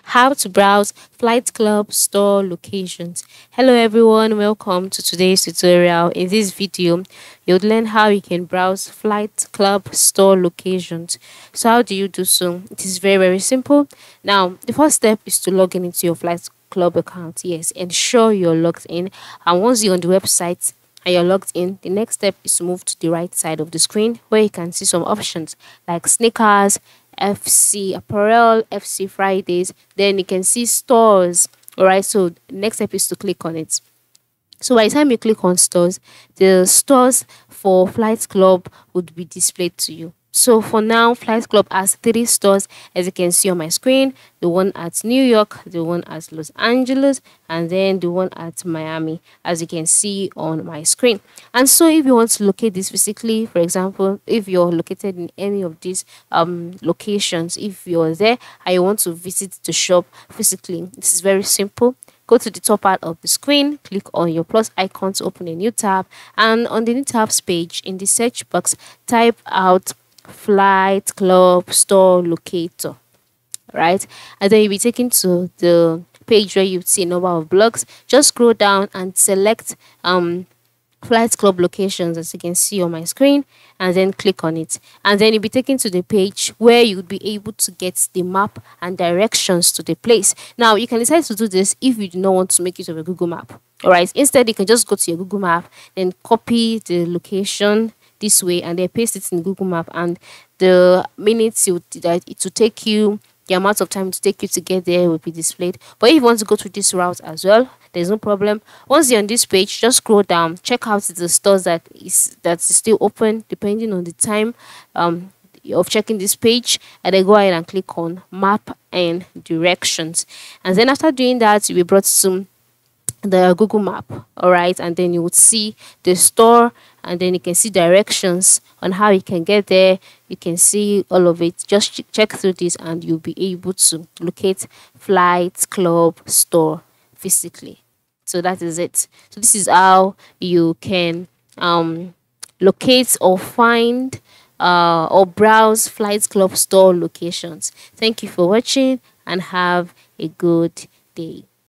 How to browse Flight Club store locations. Hello everyone, welcome to today's tutorial. In this video, you'll learn how you can browse Flight Club store locations. So how do you do so? It is very simple. Now, the first step is to log in into your Flight Club account. Yes, ensure you're logged in. And once you're on the website, and you're logged in, the next step is to move to the right side of the screen where you can see some options like sneakers, FC apparel, FC Fridays. Then you can see stores. All right, so next step is to click on it. So by the time you click on stores, the stores for Flight Club would be displayed to you. So for now, Flight Club has 3 stores, as you can see on my screen: the one at New York, the one at Los Angeles, and then the one at Miami, as you can see on my screen. And so if you want to locate this physically, for example, if you're located in any of these locations, if you're there and you want to visit the shop physically, this is very simple. Go to the top part of the screen, click on your plus icon to open a new tab, and on the new tabs page, in the search box, type out Flight Club store locator, right? And then you'll be taken to the page where you see a number of blogs. Just scroll down and select Flight Club locations, as you can see on my screen, and then click on it, and then you'll be taken to the page where you would be able to get the map and directions to the place. Now you can decide to do this if you do not want to make use of a Google map. All right, instead you can just go to your Google map, then copy the location this way, and then paste it in Google map, and the minutes that it will take you, the amount of time to take you to get there, will be displayed. But if you want to go through this route as well, there's no problem. Once you're on this page, just scroll down, check out the stores that is still open depending on the time of checking this page, and then go ahead and click on map and directions. And then after doing that, you'll be brought to the Google map. All right, and then you would see the store, and then you can see directions on how you can get there. You can see all of it. Just check through this and you'll be able to locate Flight Club store physically. So that is it. So this is how you can locate or find or browse Flight Club store locations. Thank you for watching and have a good day.